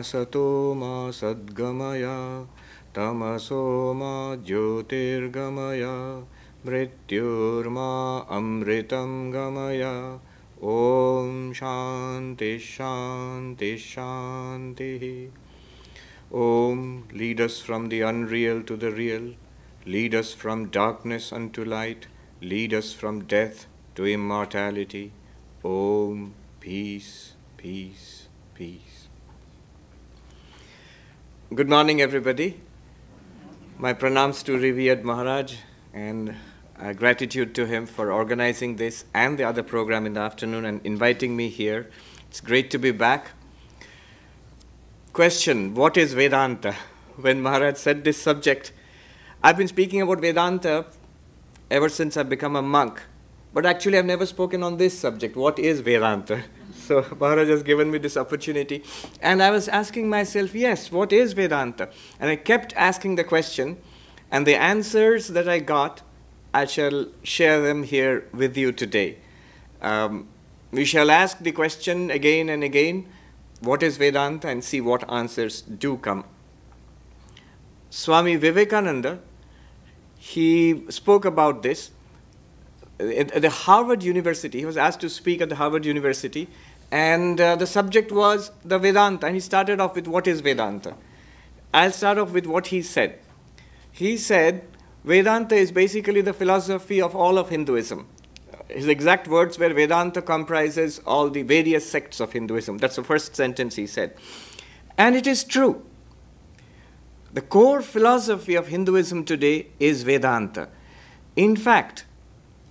sato ma sadgamaya tamaso ma jyotirgamaya mrityurma amritam gamaya. Om Shanti Shanti Shanti. Om, lead us from the unreal to the real, lead us from darkness unto light, lead us from death to immortality. Om, peace, peace, peace. Good morning, everybody. My pranams to revered Maharaj and gratitude to him for organizing this and the other program in the afternoon and inviting me here. It's great to be back. Question, what is Vedanta? When Maharaj said this subject, I've been speaking about Vedanta ever since I've become a monk. But actually I've never spoken on this subject. What is Vedanta? So Maharaj has given me this opportunity. And I was asking myself, yes, what is Vedanta? And I kept asking the question. And the answers that I got, I shall share them here with you today. We shall ask the question again and again, what is Vedanta, and see what answers do come. Swami Vivekananda, he spoke about this at the Harvard University. He was asked to speak at the Harvard University, and the subject was the Vedanta, and he started off with what is Vedanta. I'll start off with what he said. He said, Vedanta is basically the philosophy of all of Hinduism. His exact words were, Vedanta comprises all the various sects of Hinduism. That's the first sentence he said. And it is true. The core philosophy of Hinduism today is Vedanta. In fact,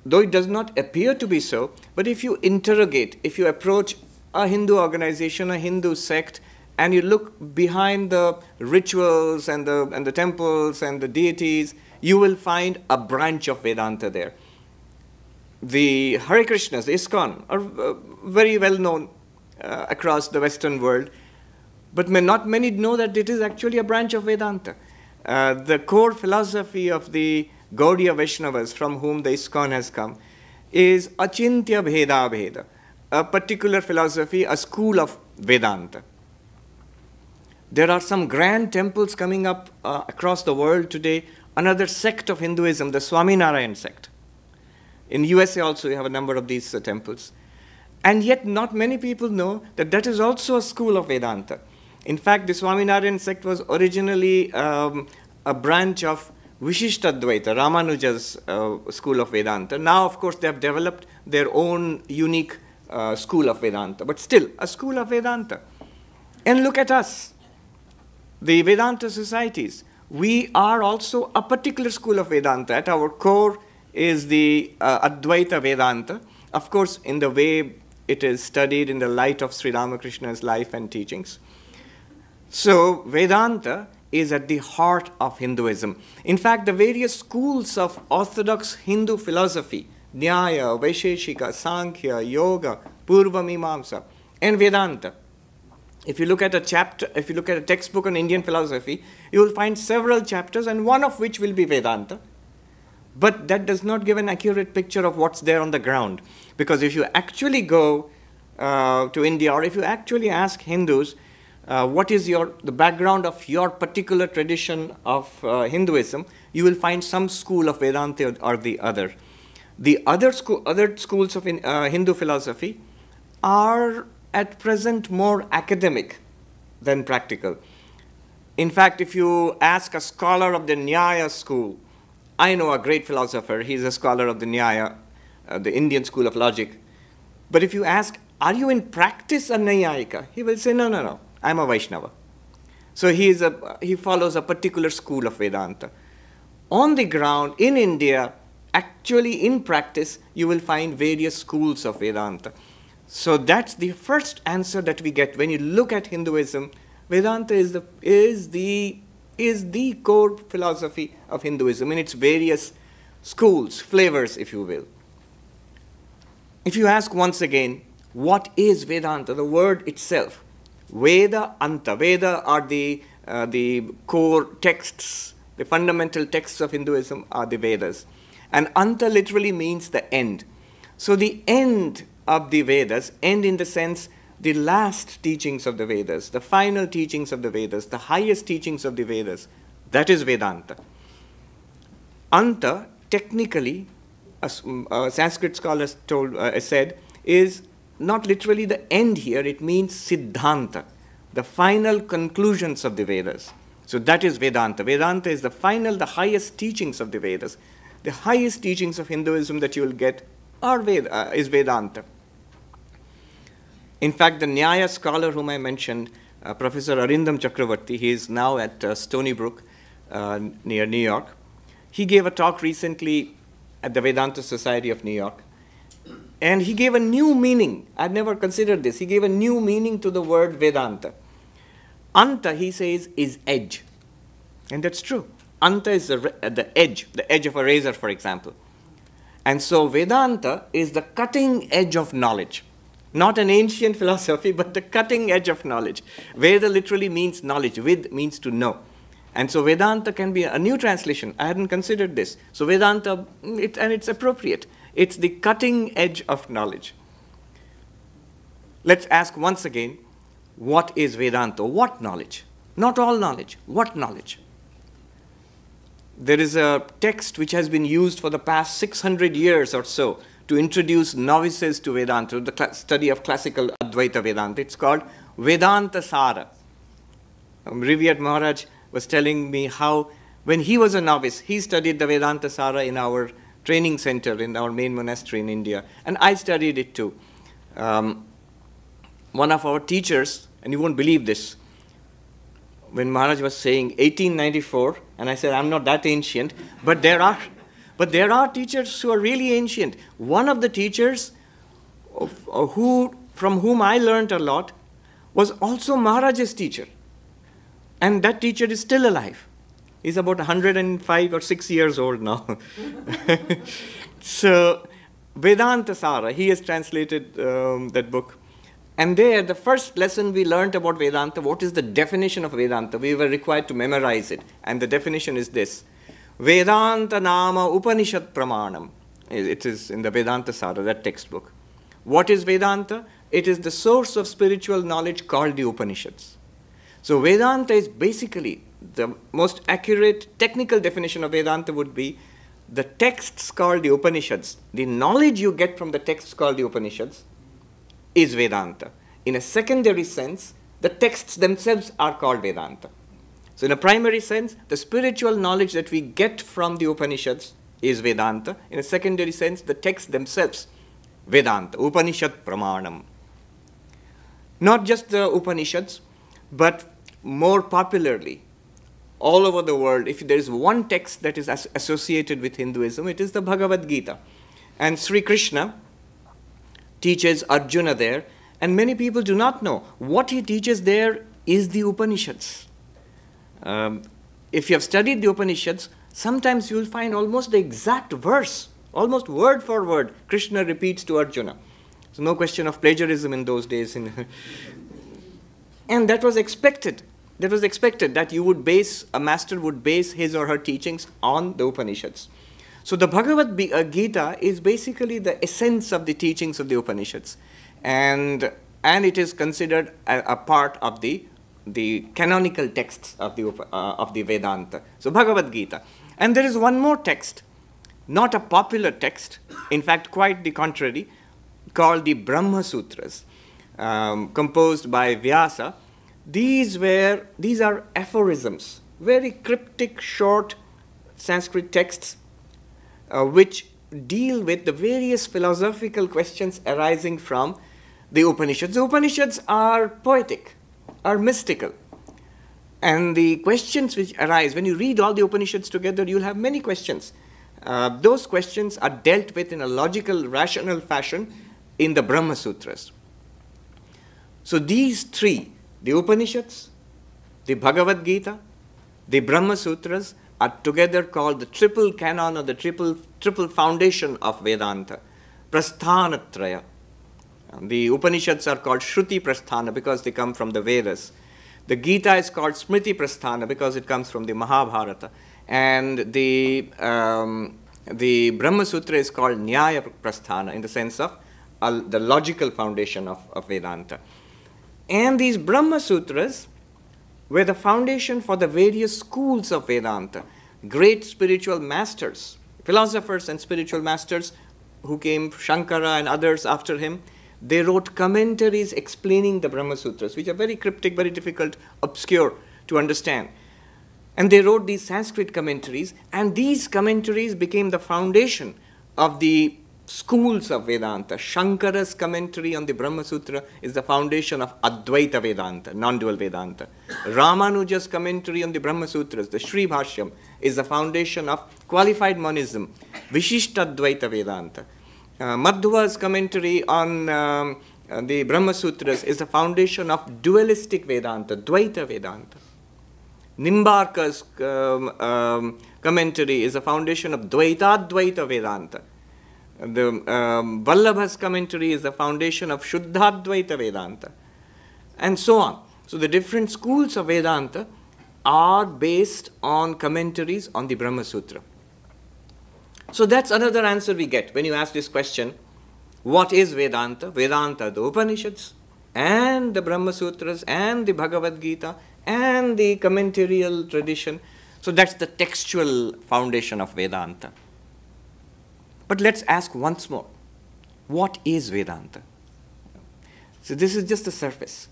though it does not appear to be so, but if you interrogate, if you approach a Hindu organization, a Hindu sect, and you look behind the rituals and the temples and the deities, you will find a branch of Vedanta there. The Hare Krishnas, the ISKCON, are very well known across the Western world, but not many know that it is actually a branch of Vedanta. The core philosophy of the Gaudiya Vaishnavas, from whom the ISKCON has come, is Achintya Bheda Bheda, a particular philosophy, a school of Vedanta. There are some grand temples coming up across the world today. Another sect of Hinduism, the Swami sect. In USA also, you have a number of these temples. And yet, not many people know that that is also a school of Vedanta. In fact, the Swaminarayan sect was originally a branch of Vishishtadvaita, Ramanuja's school of Vedanta. Now, of course, they have developed their own unique school of Vedanta, but still a school of Vedanta. And look at us, the Vedanta societies. We are also a particular school of Vedanta. At our core is the Advaita Vedanta, of course, in the way it is studied in the light of Sri Ramakrishna's life and teachings. So, Vedanta is at the heart of Hinduism. In fact, the various schools of orthodox Hindu philosophy, Nyaya, Vaisheshika, Sankhya, Yoga, Purva Mimamsa, and Vedanta. If you look at a chapter, if you look at a textbook on Indian philosophy, you will find several chapters, and one of which will be Vedanta. But that does not give an accurate picture of what's there on the ground. Because if you actually go to India, or if you actually ask Hindus, what is the background of your particular tradition of Hinduism, you will find some school of Vedanta or the other. The other schools of Hindu philosophy are at present more academic than practical. In fact, if you ask a scholar of the Nyaya school, I know a great philosopher, he's a scholar of the Nyaya, the Indian school of logic. But if you ask, are you in practice a Nyayika? He will say, no, I'm a Vaishnava. So he follows a particular school of Vedanta. On the ground, in India, actually in practice, you will find various schools of Vedanta. So that's the first answer that we get when you look at Hinduism. Vedanta is the core philosophy of Hinduism in its various schools, flavors, if you will. If you ask once again, what is Vedanta? The word itself, Veda, Anta. Veda are the core texts, the fundamental texts of Hinduism are the Vedas. And Anta literally means the end. So the end of the Vedas, end in the sense the last teachings of the Vedas, the final teachings of the Vedas, the highest teachings of the Vedas. That is Vedanta. Anta, technically, as Sanskrit scholars said, is not literally the end here. It means Siddhanta, the final conclusions of the Vedas. So that is Vedanta. Vedanta is the final, the highest teachings of the Vedas. The highest teachings of Hinduism that you will get is Vedanta. In fact, the Nyaya scholar whom I mentioned, Professor Arindam Chakravarti, he is now at Stony Brook near New York. He gave a talk recently at the Vedanta Society of New York. And he gave a new meaning. I'd never considered this. He gave a new meaning to the word Vedanta. Anta, he says, is edge. And that's true. Anta is the edge of a razor, for example. And so Vedanta is the cutting edge of knowledge. Not an ancient philosophy, but the cutting edge of knowledge. Veda literally means knowledge. Vid means to know. And so Vedanta can be a new translation. I hadn't considered this. So Vedanta, and it's appropriate. It's the cutting edge of knowledge. Let's ask once again, what is Vedanta? What knowledge? Not all knowledge. What knowledge? There is a text which has been used for the past 600 years or so to introduce novices to Vedanta, the study of classical Advaita Vedanta. It's called Vedanta Sara. Revered Maharaj was telling me how, when he was a novice, he studied the Vedanta Sara in our training center in our main monastery in India. And I studied it too. One of our teachers, and you won't believe this, when Maharaj was saying 1894, and I said, I'm not that ancient, but there are teachers who are really ancient. One of the teachers from whom I learned a lot was also Maharaj's teacher. And that teacher is still alive. He's about 105 or 6 years old now. So, Vedanta Sara, he has translated that book. And there, the first lesson we learned about Vedanta, what is the definition of Vedanta? We were required to memorize it. And the definition is this. Vedanta Nama Upanishad Pramanam. It is in the Vedanta Sara, that textbook. What is Vedanta? It is the source of spiritual knowledge called the Upanishads. So Vedanta is basically, the most accurate technical definition of Vedanta would be the texts called the Upanishads. The knowledge you get from the texts called the Upanishads is Vedanta. In a secondary sense, the texts themselves are called Vedanta. So in a primary sense, the spiritual knowledge that we get from the Upanishads is Vedanta. In a secondary sense, the texts themselves, Vedanta, Upanishad Pramanam. Not just the Upanishads, but more popularly, all over the world, if there is one text that is associated with Hinduism, it is the Bhagavad Gita. And Sri Krishna teaches Arjuna there, and many people do not know. What he teaches there is the Upanishads. If you have studied the Upanishads, sometimes you will find almost the exact verse, almost word for word, Krishna repeats to Arjuna. So no question of plagiarism in those days. And that was expected. That was expected that a master would base his or her teachings on the Upanishads. So the Bhagavad Gita is basically the essence of the teachings of the Upanishads. And it is considered a part of the canonical texts of the Vedanta. So Bhagavad Gita. And there is one more text, not a popular text, in fact quite the contrary, called the Brahma Sutras, composed by Vyasa. These are aphorisms, very cryptic, short Sanskrit texts, which deal with the various philosophical questions arising from the Upanishads. The Upanishads are poetic, are mystical. And the questions which arise, when you read all the Upanishads together, you'll have many questions. Those questions are dealt with in a logical, rational fashion in the Brahma Sutras. So these three, the Upanishads, the Bhagavad Gita, the Brahma Sutras, are together called the triple canon or the triple foundation of Vedanta, Prasthanatraya. The Upanishads are called Shruti Prasthana because they come from the Vedas. The Gita is called Smriti Prasthana because it comes from the Mahabharata. And the Brahma Sutra is called Nyaya Prasthana in the sense of the logical foundation of Vedanta. And these Brahma Sutras were the foundation for the various schools of Vedanta. Great spiritual masters, philosophers and spiritual masters who came, Shankara and others after him, they wrote commentaries explaining the Brahma Sutras, which are very cryptic, very difficult, obscure to understand. And they wrote these Sanskrit commentaries, and these commentaries became the foundation of the schools of Vedanta. Shankara's commentary on the Brahma Sutra is the foundation of Advaita Vedanta, non-dual Vedanta. Ramanuja's commentary on the Brahma Sutras, the Sri Bhashyam, is the foundation of qualified monism, Vishishtadvaita Vedanta. Madhva's commentary on the Brahma Sutras is the foundation of dualistic Vedanta, Dvaita Vedanta. Nimbarka's commentary is the foundation of Dvaitadvaita Vedanta. The Vallabha's commentary is the foundation of Shuddhadvaita Vedanta, and so on. So the different schools of Vedanta are based on commentaries on the Brahma Sutra. So that's another answer we get when you ask this question, what is Vedanta? Vedanta, the Upanishads, and the Brahma Sutras, and the Bhagavad Gita, and the commentarial tradition. So that's the textual foundation of Vedanta. But let's ask once more, what is Vedanta? So this is just the surface.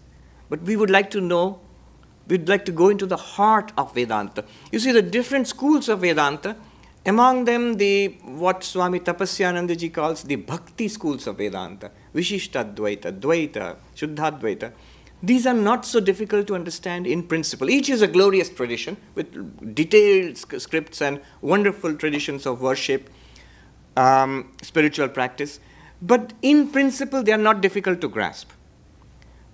But we would like to know, we'd like to go into the heart of Vedanta. You see, the different schools of Vedanta, among them what Swami Tapasyanandaji calls the Bhakti schools of Vedanta, Vishishtadvaita, Dvaita, Shuddhadvaita. These are not so difficult to understand in principle. Each is a glorious tradition with detailed scripts and wonderful traditions of worship, spiritual practice. But in principle, they are not difficult to grasp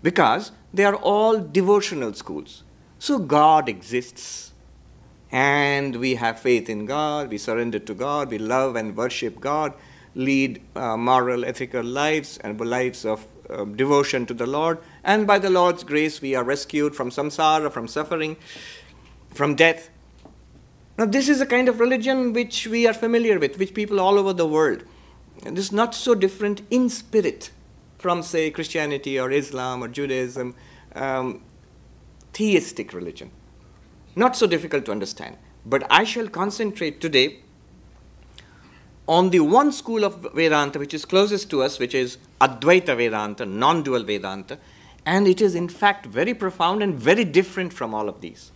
because they are all devotional schools. So God exists, and we have faith in God, we surrender to God, we love and worship God, lead moral, ethical lives and lives of devotion to the Lord, and by the Lord's grace we are rescued from samsara, from suffering, from death. Now this is a kind of religion which we are familiar with, which people all over the world. And this is not so different in spirit from, say, Christianity or Islam or Judaism, theistic religion. Not so difficult to understand. But I shall concentrate today on the one school of Vedanta which is closest to us, which is Advaita Vedanta, non-dual Vedanta, and it is in fact very profound and very different from all of these.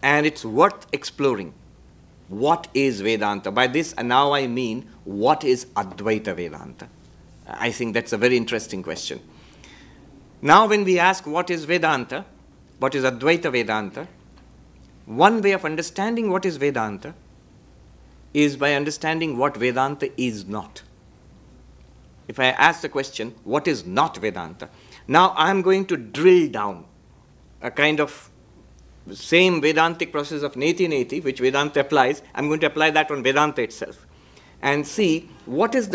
And it's worth exploring. What is Vedanta? By this, now I mean, what is Advaita Vedanta? I think that's a very interesting question. Now when we ask what is Vedanta, what is Advaita Vedanta, one way of understanding what is Vedanta is by understanding what Vedanta is not. If I ask the question, what is not Vedanta? Now I'm going to drill down a kind of same Vedantic process of neti-neti, which Vedanta applies. I'm going to apply that on Vedanta itself and see what is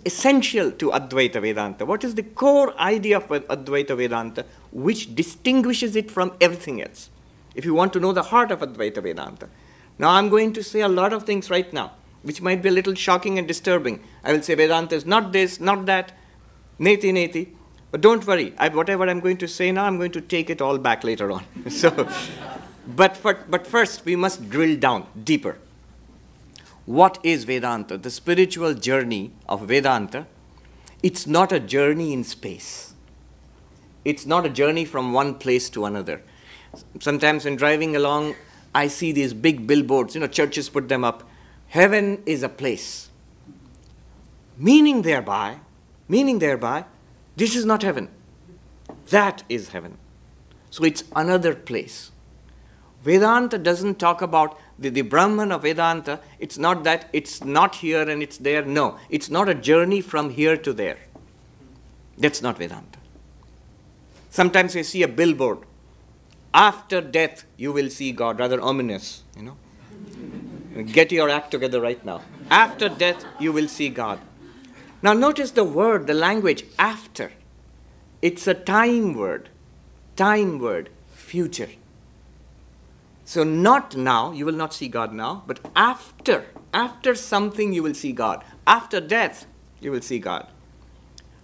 essential to Advaita Vedanta. What is the core idea of Advaita Vedanta which distinguishes it from everything else? If you want to know the heart of Advaita Vedanta. Now I'm going to say a lot of things right now which might be a little shocking and disturbing. I will say Vedanta is not this, not that, neti-neti. But don't worry, whatever I'm going to say now, I'm going to take it all back later on. But first, we must drill down deeper. What is Vedanta? The spiritual journey of Vedanta, it's not a journey in space. It's not a journey from one place to another. Sometimes when driving along, I see these big billboards, churches put them up. Heaven is a place. Meaning thereby, this is not heaven. That is heaven. So it's another place. Vedanta doesn't talk about the Brahman of Vedanta. It's not that it's not here and it's there. No, it's not a journey from here to there. That's not Vedanta. Sometimes I see a billboard. After death, you will see God. Rather ominous, Get your act together right now. After death, you will see God. Now notice the word, the language, after. It's a time word, future. So not now, you will not see God now, but after something you will see God. After death, you will see God.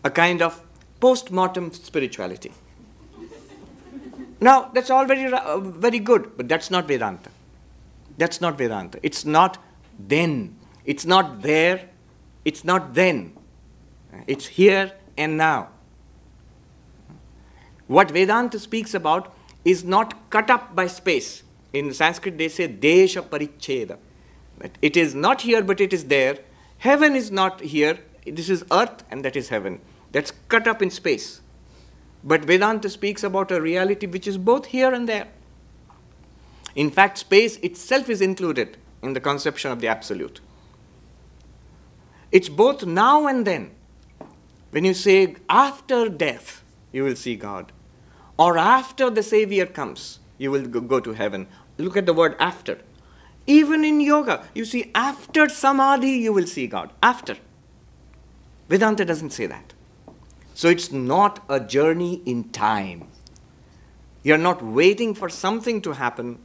A kind of post-mortem spirituality. Now, that's all very good, but that's not Vedanta. That's not Vedanta. It's not then. It's not there. It's not then. It's here and now. What Vedanta speaks about is not cut up by space. In Sanskrit, they say desha paricheda. It is not here, but it is there. Heaven is not here. This is earth, and that is heaven. That's cut up in space. But Vedanta speaks about a reality which is both here and there. In fact, space itself is included in the conception of the absolute. It's both now and then. When you say after death, you will see God. Or after the Savior comes, you will go to heaven. Look at the word after. Even in yoga, you see after samadhi, you will see God. After. Vedanta doesn't say that. So it's not a journey in time. You're not waiting for something to happen,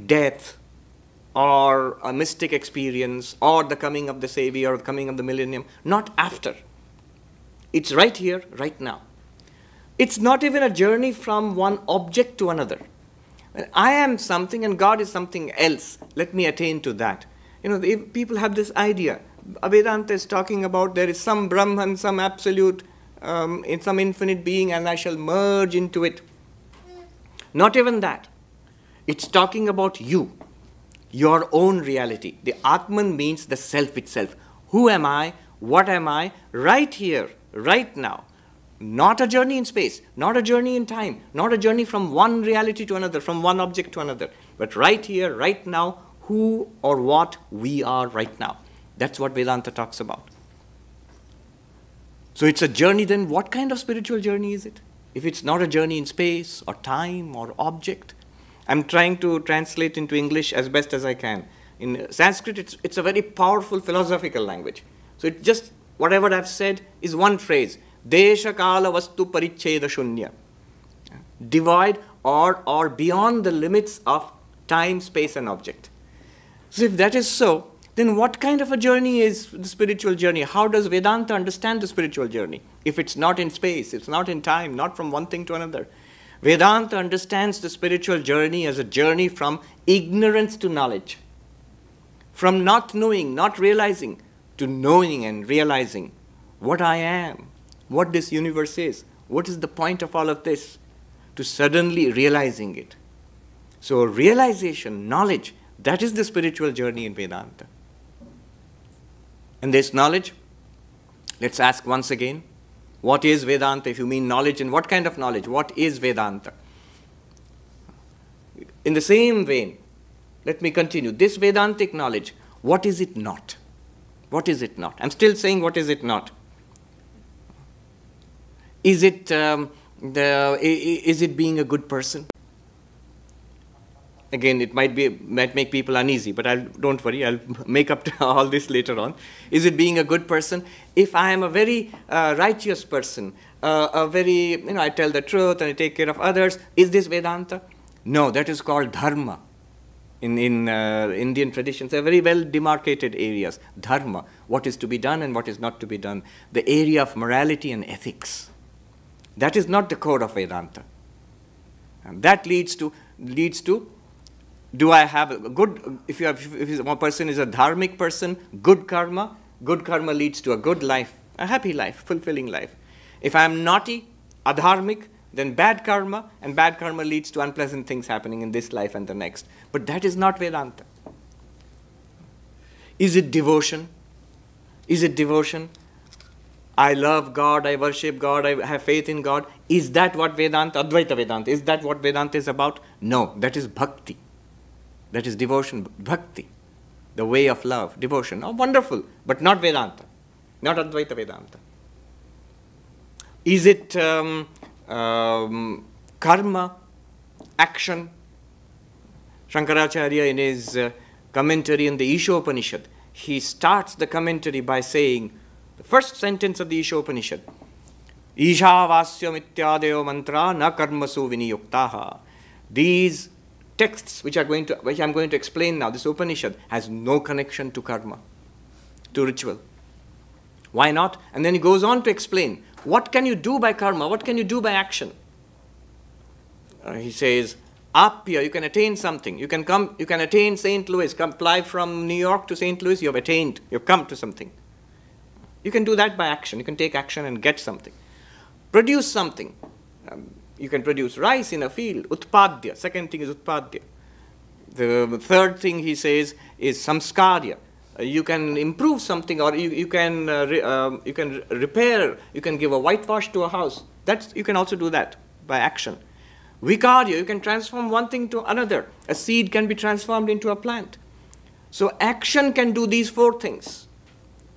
death, or a mystic experience, or the coming of the Savior, or the coming of the millennium. Not after. It's right here, right now. It's not even a journey from one object to another. I am something and God is something else. Let me attain to that. People have this idea. Vedanta is talking about there is some Brahman, some absolute, in some infinite being, and I shall merge into it. Not even that. It's talking about you, your own reality. The Atman means the self itself. Who am I? What am I? Right here, right now. Not a journey in space, not a journey in time, not a journey from one reality to another, from one object to another, but right here, right now, who or what we are right now. That's what Vedanta talks about. So it's a journey, then what kind of spiritual journey is it? If it's not a journey in space or time or object. I'm trying to translate into English as best as I can. In Sanskrit, it's a very powerful philosophical language. So it just, whatever I've said is one phrase. Desha kala vastu paricheda shunya. Divide or beyond the limits of time, space, and object. So if that is so, then what kind of a journey is the spiritual journey? How does Vedanta understand the spiritual journey? If it's not in space, it's not in time, not from one thing to another. Vedanta understands the spiritual journey as a journey from ignorance to knowledge. From not knowing, not realizing, to knowing and realizing what I am, what this universe is, what is the point of all of this, to suddenly realizing it. So realization, knowledge, that is the spiritual journey in Vedanta. And this knowledge, let's ask once again, what is Vedanta? If you mean knowledge, and what kind of knowledge? What is Vedanta? In the same vein, let me continue. This Vedantic knowledge, what is it not? What is it not? I'm still saying what is it not? Is it being a good person? Again, it might make people uneasy, but don't worry, I'll make up to all this later on. Is it being a good person? If I am a very righteous person, I tell the truth and I take care of others, is this Vedanta? No, that is called dharma. In Indian traditions, there are very well demarcated areas. Dharma, what is to be done and what is not to be done. The area of morality and ethics. That is not the core of Vedanta. And that leads to, do I have a good, if one person is a dharmic person, good karma leads to a good life, a happy life, fulfilling life. If I am naughty, adharmic, then bad karma, and bad karma leads to unpleasant things happening in this life and the next. But that is not Vedanta. Is it devotion? Is it devotion? I love God, I worship God, I have faith in God. Is that what Vedanta, Advaita Vedanta, is that what Vedanta is about? No, that is bhakti. That is devotion, bhakti. The way of love, devotion. Oh, wonderful, but not Vedanta, not Advaita Vedanta. Is it karma, action? Shankaracharya, in his commentary on the Ishopanishad, he starts the commentary by saying, the first sentence of the Ishopanishad, Ishavasya mityadeyo mantra na karmasu viniyuktaha. These texts which I'm going to explain now, this Upanishad, has no connection to karma, to ritual. Why not? And then he goes on to explain, what can you do by karma? What can you do by action? he says, Apya, you can attain something. You can attain St. Louis, fly from New York to St. Louis, you have attained, you've come to something. You can do that by action. You can take action and get something. Produce something. You can produce rice in a field. Utpadya. Second thing is utpadya. The third thing he says is samskarya. You can improve something, or you can repair. You can give a whitewash to a house. You can also do that by action. Vikarya. You can transform one thing to another. A seed can be transformed into a plant. So action can do these four things.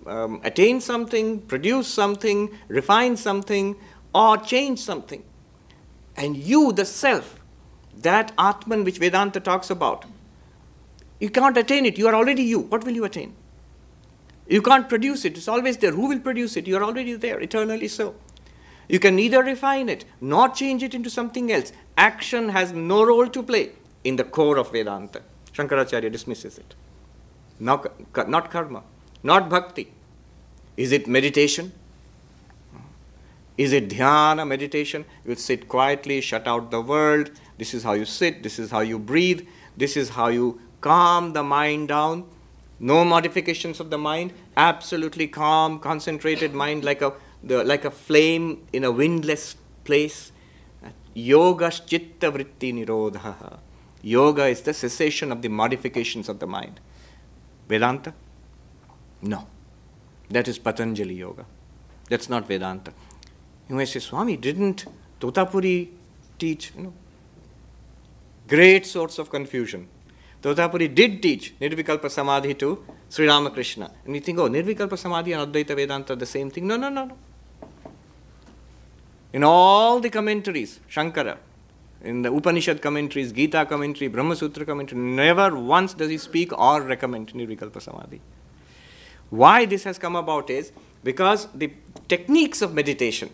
Attain something, produce something, refine something, or change something. And you, the self, that Atman which Vedanta talks about, you can't attain it. You are already you. What will you attain? You can't produce it. It's always there. Who will produce it? You are already there, eternally so. You can neither refine it nor change it into something else. Action has no role to play in the core of Vedanta. Shankaracharya dismisses it. Not karma. Not bhakti. Is it meditation? Is it dhyana, meditation? You sit quietly, shut out the world. This is how you sit. This is how you breathe. This is how you calm the mind down. No modifications of the mind. Absolutely calm, concentrated mind like a flame in a windless place. Yoga chitta vritti nirodha. Yoga is the cessation of the modifications of the mind. Vedanta? No. That is Patanjali Yoga. That's not Vedanta. You may say, Swami, didn't Totapuri teach? Great source of confusion. Totapuri did teach Nirvikalpa Samadhi to Sri Ramakrishna. And you think, oh, Nirvikalpa Samadhi and Advaita Vedanta are the same thing. No. In all the commentaries, Shankara, in the Upanishad commentaries, Gita commentary, Brahma Sutra commentary, never once does he speak or recommend Nirvikalpa Samadhi. Why this has come about is because the techniques of meditation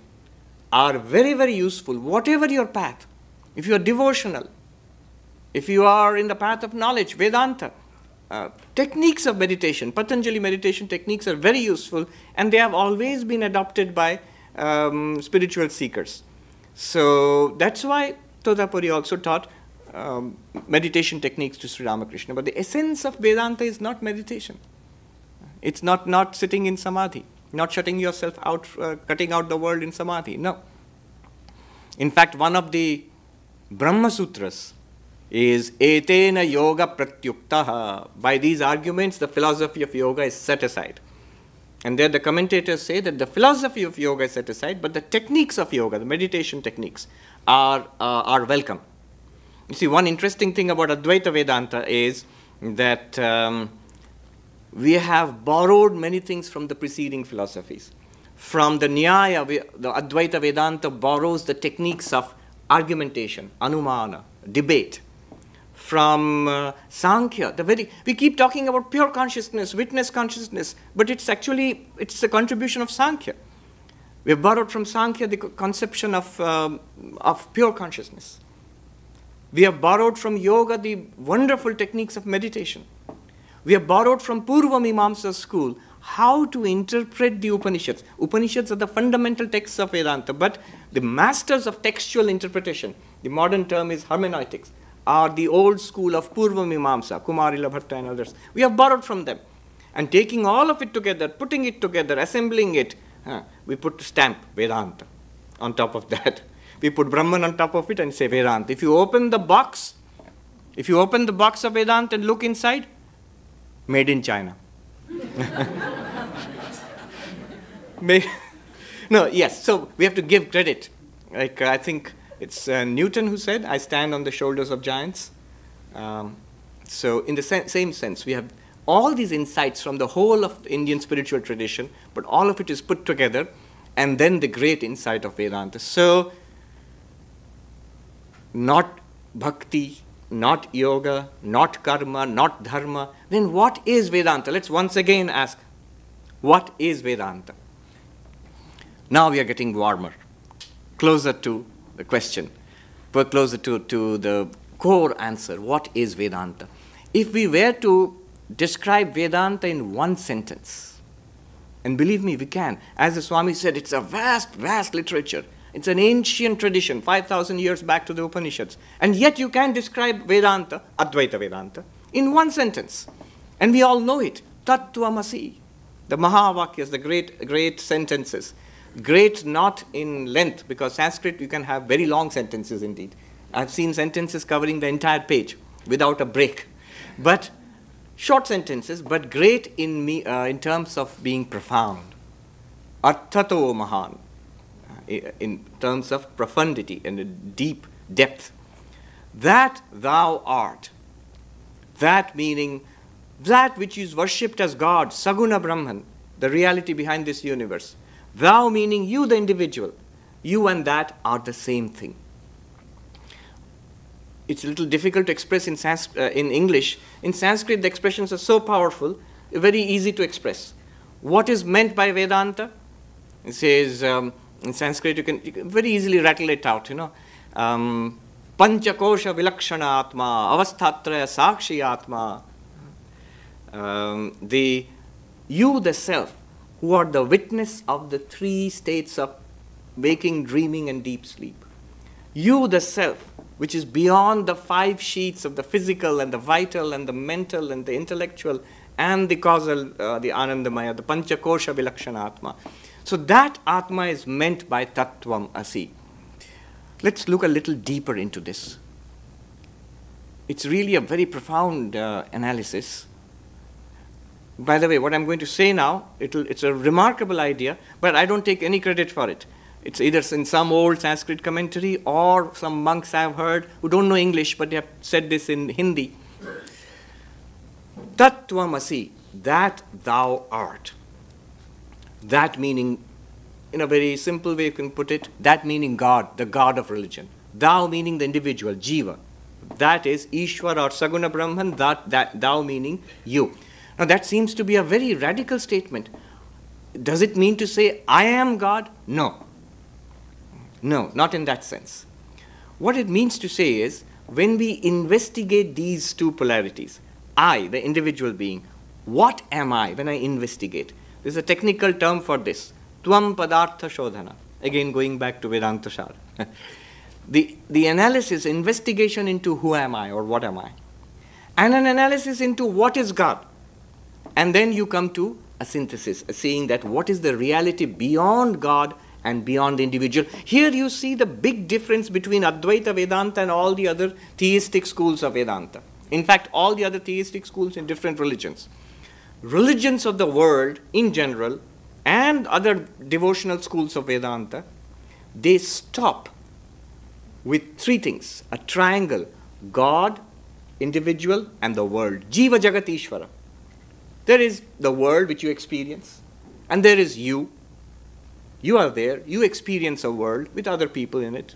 are very, very useful, whatever your path. If you are devotional, if you are in the path of knowledge, Vedanta, techniques of meditation, Patanjali meditation techniques are very useful, and they have always been adopted by spiritual seekers. So that's why Totapuri also taught meditation techniques to Sri Ramakrishna. But the essence of Vedanta is not meditation. It's not sitting in samadhi, not shutting yourself out, cutting out the world in samadhi. No. In fact, one of the Brahma Sutras is etena yoga pratyuktaha. By these arguments, the philosophy of yoga is set aside. And there the commentators say that the philosophy of yoga is set aside, but the techniques of yoga, the meditation techniques, are welcome. You see, one interesting thing about Advaita Vedanta is that we have borrowed many things from the preceding philosophies. From the Nyaya, the Advaita Vedanta borrows the techniques of argumentation, anumana, debate. From Sankhya, we keep talking about pure consciousness, witness consciousness, but it's a contribution of Sankhya. We have borrowed from Sankhya the conception of pure consciousness. We have borrowed from yoga the wonderful techniques of meditation. We have borrowed from Purva Mimamsa school how to interpret the Upanishads. Upanishads are the fundamental texts of Vedanta, but the masters of textual interpretation, the modern term is hermeneutics, are the old school of Purva Mimamsa, Kumarila Bhatta and others. We have borrowed from them. And taking all of it together, putting it together, assembling it, we put stamp Vedanta on top of that. We put Brahman on top of it and say Vedanta. If you open the box of Vedanta and look inside, made in China. So we have to give credit. Like I think it's Newton who said, I stand on the shoulders of giants. So in the same sense, we have all these insights from the whole of the Indian spiritual tradition, but all of it is put together, and then the great insight of Vedanta. So not bhakti, not yoga, not karma, not dharma. Then what is Vedanta? Let's once again ask, what is Vedanta? Now we are getting warmer, closer to the question, but closer to the core answer. What is Vedanta? If we were to describe Vedanta in one sentence, and believe me, we can. As the Swami said, it's a vast, vast literature. It's an ancient tradition, 5,000 years back to the Upanishads. And yet you can describe Vedanta, Advaita Vedanta, in one sentence. And we all know it. Tattvamasi. The Mahavakyas, the great sentences. Great not in length, because Sanskrit you can have very long sentences indeed. I've seen sentences covering the entire page without a break. But short sentences, but great in terms of being profound. Arthato Mahan, in terms of profundity and a deep depth. That thou art, that meaning that which is worshipped as God, Saguna Brahman, the reality behind this universe. Thou meaning you, the individual. You and that are the same thing. It's a little difficult to express in English. In Sanskrit, the expressions are so powerful, very easy to express. What is meant by Vedanta? It says, in Sanskrit, you can very easily rattle it out, Panchakosha vilakshana atma, avasthatraya sakshi atma. You, the self, who are the witness of the three states of waking, dreaming, and deep sleep. You, the self, which is beyond the 5 sheets of the physical and the vital and the mental and the intellectual and the causal, the Anandamaya, the Panchakosha vilakshana atma. So that atma is meant by Tattvam Asi. Let's look a little deeper into this. It's really a very profound analysis. By the way, what I'm going to say now, it's a remarkable idea, but I don't take any credit for it. It's either in some old Sanskrit commentary or some monks I've heard who don't know English, but they have said this in Hindi. Tattvamasi, that thou art. That meaning, in a very simple way you can put it, that meaning God, the God of religion. Thou meaning the individual, Jiva. That is Ishwar or Saguna Brahman, that thou meaning you. Now that seems to be a very radical statement. Does it mean to say, I am God? No. No, not in that sense. What it means to say is, when we investigate these two polarities, I, the individual being, what am I when I investigate? There's a technical term for this. Tvam padartha shodhana. Again, going back to Vedanta Shar. The analysis, investigation into who am I or what am I. And an analysis into what is God. And then you come to a synthesis, seeing that what is the reality beyond God and beyond the individual. Here you see the big difference between Advaita Vedanta and all the other theistic schools of Vedanta. In fact, all the other theistic schools in different religions. Religions of the world in general and other devotional schools of Vedanta, they stop with 3 things. A triangle, God, individual, and the world. Jiva Jagat Ishvara. There is the world which you experience, and there is you. You are there, you experience a world with other people in it.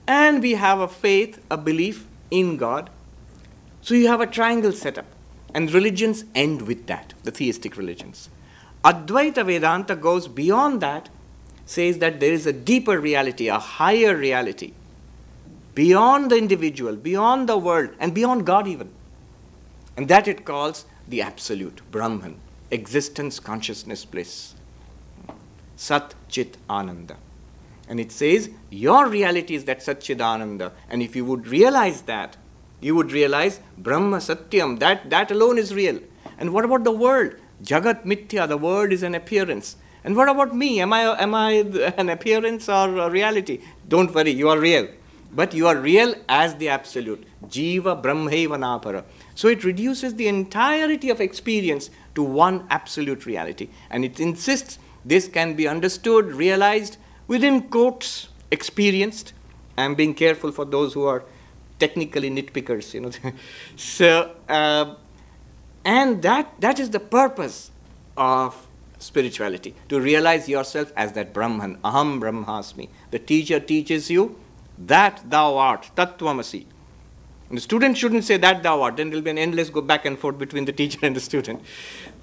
And we have a faith, a belief in God. So you have a triangle set up. And religions end with that, the theistic religions. Advaita Vedanta goes beyond that, says that there is a deeper reality, a higher reality, beyond the individual, beyond the world, and beyond God even. And that it calls the absolute, Brahman, existence, consciousness, bliss. Sat Chit Ananda. And it says, your reality is that Sat Chit Ananda. And if you would realize that, you would realize Brahma Satyam, that alone is real. And what about the world? Jagat Mithya, the world is an appearance. And what about me? Am I an appearance or a reality? Don't worry, you are real. But you are real as the absolute. Jiva Brahmaiva Napara. So it reduces the entirety of experience to one absolute reality. And it insists this can be understood, realized, within quotes, experienced. I'm being careful for those who are technically nitpickers, So, and that is the purpose of spirituality, to realize yourself as that Brahman, Aham Brahmasmi. The teacher teaches you that thou art, Tattvamasi. And the student shouldn't say that thou art, then there will be an endless go back and forth between the teacher and the student.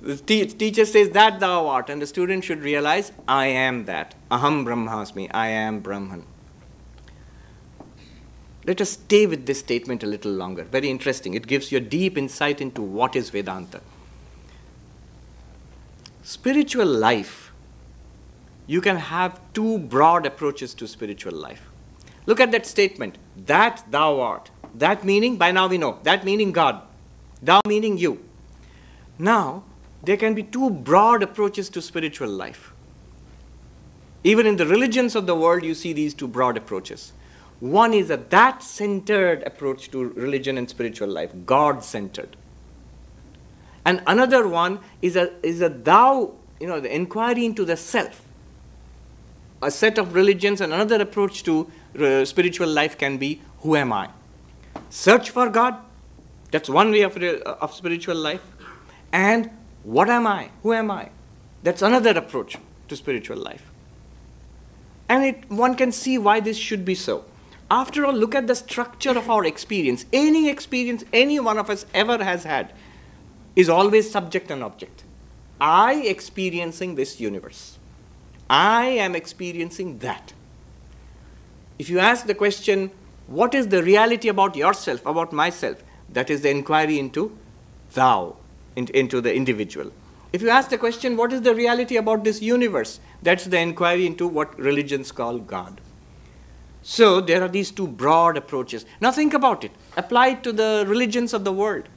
The teacher says that thou art, and the student should realize, I am that. Aham Brahmasmi, I am Brahman. Let us stay with this statement a little longer. Very interesting. It gives you a deep insight into what is Vedanta. Spiritual life you can have two broad approaches to spiritual life. Look at that statement, that thou art. That meaning, by now we know, that meaning God. Thou meaning you. Now, there can be two broad approaches to spiritual life. Even in the religions of the world, you see these two broad approaches. One is a that-centered approach to religion and spiritual life, God-centered. And another one is a thou, the inquiry into the self. A set of religions and another approach to spiritual life can be, who am I? Search for God, that's one way of spiritual life. And what am I? Who am I? That's another approach to spiritual life. And one can see why this should be so. After all, look at the structure of our experience. Any experience any one of us ever has had is always subject and object. I experiencing this universe. I am experiencing that. If you ask the question, what is the reality about yourself, about myself? That is the inquiry into thou, into the individual. If you ask the question, what is the reality about this universe? That's the inquiry into what religions call God. So there are these two broad approaches. Now think about it. Apply it to the religions of the world.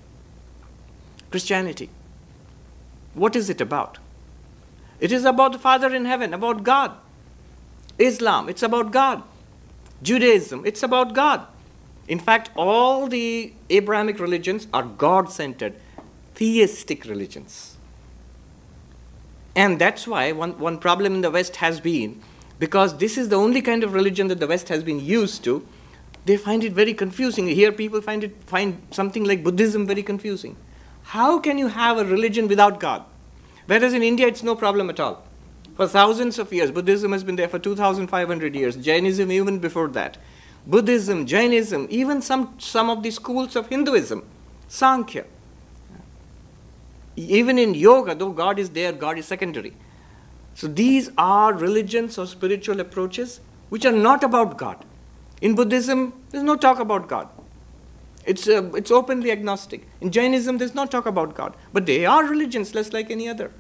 Christianity. What is it about? It is about the Father in heaven, about God. Islam, it's about God. Judaism, it's about God. In fact, all the Abrahamic religions are God-centered, theistic religions. And that's why one problem in the West has been, because this is the only kind of religion that the West has been used to, they find it very confusing. Here people find something like Buddhism very confusing. How can you have a religion without God? Whereas in India, it's no problem at all. For thousands of years, Buddhism has been there for 2,500 years, Jainism even before that. Buddhism, Jainism, even some of the schools of Hinduism, Sankhya. Even in yoga, though God is there, God is secondary. So these are religions or spiritual approaches which are not about God. In Buddhism, there's no talk about God. It's openly agnostic. In Jainism, there's no talk about God. But they are religions, just like any other.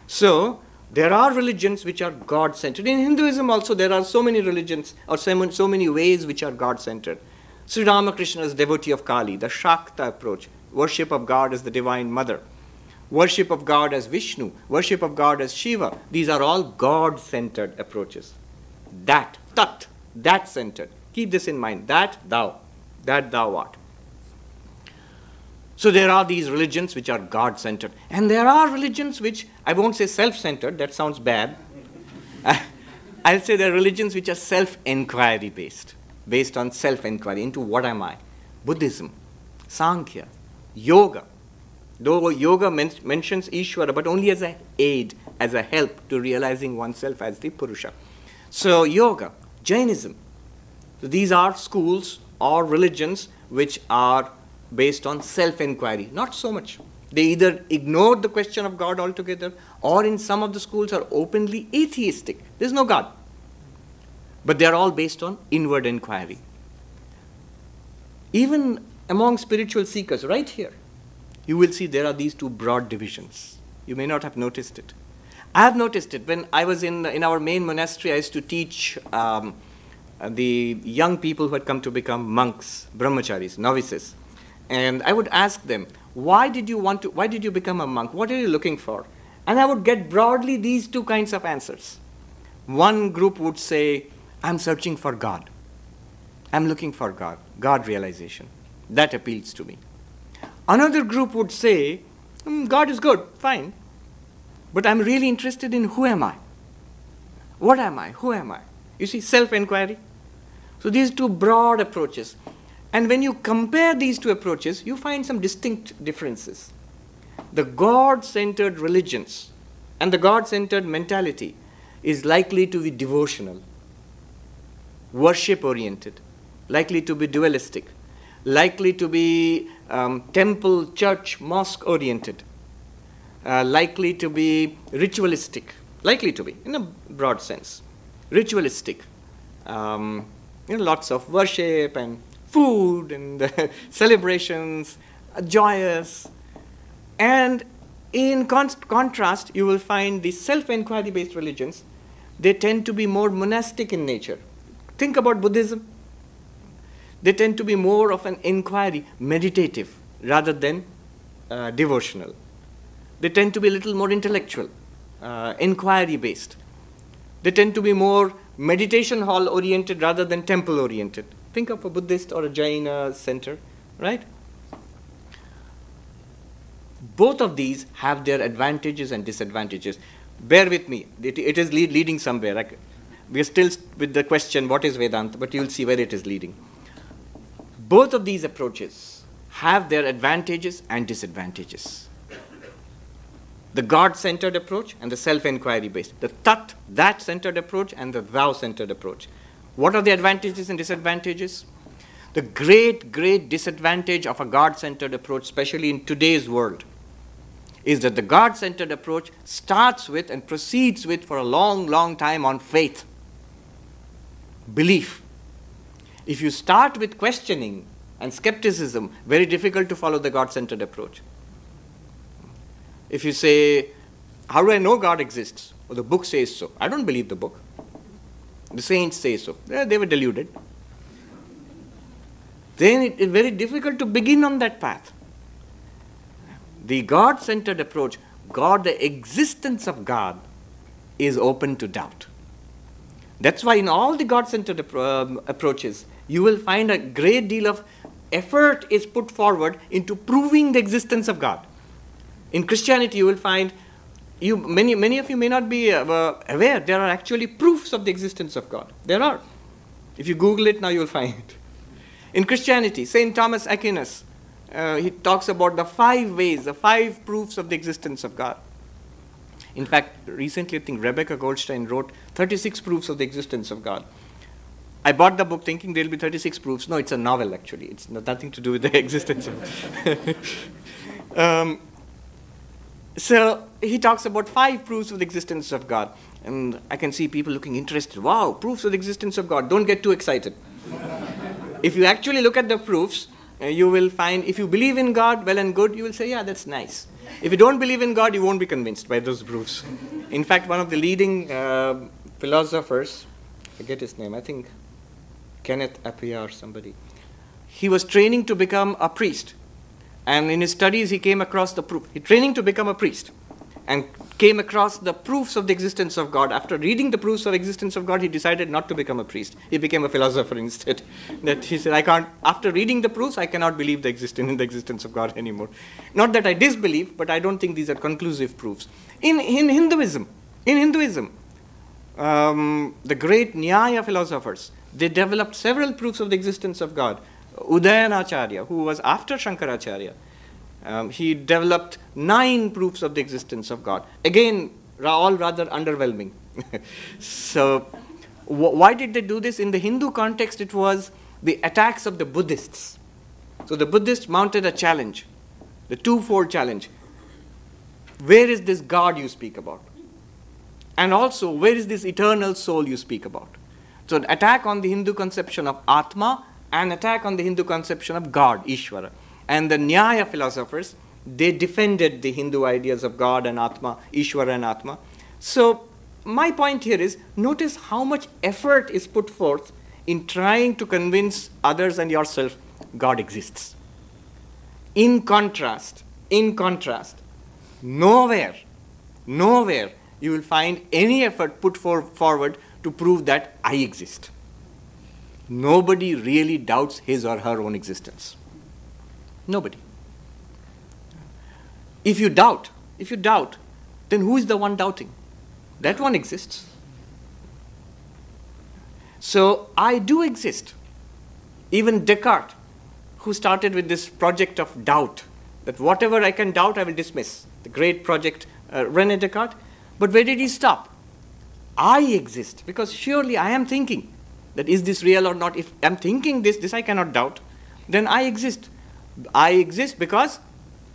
So there are religions which are God-centered. In Hinduism also, there are so many religions or so many ways which are God-centered. Sri Ramakrishna is devotee of Kali, the Shakta approach. Worship of God as the Divine Mother. Worship of God as Vishnu. Worship of God as Shiva. These are all God-centered approaches. That, tat, that-centered. Keep this in mind. That thou art. So there are these religions which are God-centered. And there are religions which, I won't say self-centered, that sounds bad. I'll say there are religions which are self-inquiry based on self-inquiry into what am I. Buddhism, Sankhya, Yoga. Though yoga mentions Ishvara, but only as an aid, as a help to realizing oneself as the Purusha. So yoga, Jainism. So these are schools or religions which are based on self-inquiry. Not so much. They either ignore the question of God altogether, or in some of the schools are openly atheistic. There's no God. But they're all based on inward inquiry. Even among spiritual seekers, right here, you will see there are these two broad divisions. You may not have noticed it. I have noticed it. When I was in our main monastery, I used to teach the young people who had come to become monks, brahmacharis, novices. And I would ask them, why did you become a monk? What are you looking for? And I would get broadly these two kinds of answers. One group would say, I'm searching for God. I'm looking for God realization. That appeals to me. Another group would say, God is good, fine, but I'm really interested in who am I? What am I? Who am I? You see, self-inquiry. So these two broad approaches. And when you compare these two approaches, you find some distinct differences. The God-centered religions and the God-centered mentality is likely to be devotional, worship-oriented, likely to be dualistic, likely to be temple, church, mosque-oriented, likely to be ritualistic, likely to be, in a broad sense, ritualistic. Lots of worship and food and celebrations, joyous. And in contrast, you will find the self-inquiry based religions, they tend to be more monastic in nature. Think about Buddhism. They tend to be more of an inquiry, meditative, rather than devotional. They tend to be a little more intellectual, inquiry-based. They tend to be more meditation hall-oriented rather than temple-oriented. Think of a Buddhist or a Jaina center, right? Both of these have their advantages and disadvantages. Bear with me. It is leading somewhere. We are still with the question, what is Vedanta? But you'll see where it is leading. Both of these approaches have their advantages and disadvantages. The God-centered approach and the self-inquiry based. The Tat, that-centered approach, and the thou-centered approach. What are the advantages and disadvantages? The great, great disadvantage of a God-centered approach, especially in today's world, is that the God-centered approach starts with and proceeds with for a long, long time on faith, belief. If you start with questioning and skepticism, very difficult to follow the God-centered approach. If you say, how do I know God exists? Well, the book says so. I don't believe the book. The saints say so. They were deluded. Then it is very difficult to begin on that path. The God-centered approach, the existence of God, is open to doubt. That's why in all the God-centered approaches, you will find a great deal of effort is put forward into proving the existence of God. In Christianity, you will find, many of you may not be aware, there are actually proofs of the existence of God. There are. If you Google it now, you will find it. In Christianity, St. Thomas Aquinas, he talks about the 5 ways, the 5 proofs of the existence of God. In fact, recently I think Rebecca Goldstein wrote 36 proofs of the existence of God. I bought the book thinking there will be 36 proofs. No, it's a novel actually. It's nothing to do with the existence of So he talks about 5 proofs of the existence of God. And I can see people looking interested. Wow, proofs of the existence of God. Don't get too excited. If you actually look at the proofs, you will find, if you believe in God, well and good, you will say, yeah, that's nice. If you don't believe in God, you won't be convinced by those proofs. In fact, one of the leading philosophers, I forget his name, I think Kenneth Appiah or somebody, he was training to become a priest. And in his studies, he came across the proof. He training to become a priest and came across the proofs of the existence of God. After reading the proofs of existence of God, he decided not to become a priest. He became a philosopher instead. That he said, after reading the proofs, I cannot believe in the existence of God anymore. Not that I disbelieve, but I don't think these are conclusive proofs. In Hinduism, the great Nyaya philosophers, they developed several proofs of the existence of God. Udayanacharya, who was after Shankaracharya, he developed 9 proofs of the existence of God. Again, all rather underwhelming. So, why did they do this? In the Hindu context, it was the attacks of the Buddhists. So the Buddhists mounted a challenge, the 2-fold challenge. Where is this God you speak about? And also, where is this eternal soul you speak about? So an attack on the Hindu conception of Atma, an attack on the Hindu conception of God, Ishvara. And the Nyaya philosophers, they defended the Hindu ideas of God and Atma, Ishvara and Atma. So my point here is, notice how much effort is put forth in trying to convince others and yourself God exists. In contrast, nowhere you will find any effort put forward to prove that I exist. Nobody really doubts his or her own existence. Nobody. If you doubt, then who is the one doubting? That one exists. So I do exist. Even Descartes, who started with this project of doubt, that whatever I can doubt, I will dismiss. The great project, René Descartes. But where did he stop? I exist, because surely I am thinking that is this real or not. If I'm thinking this I cannot doubt, then I exist. I exist because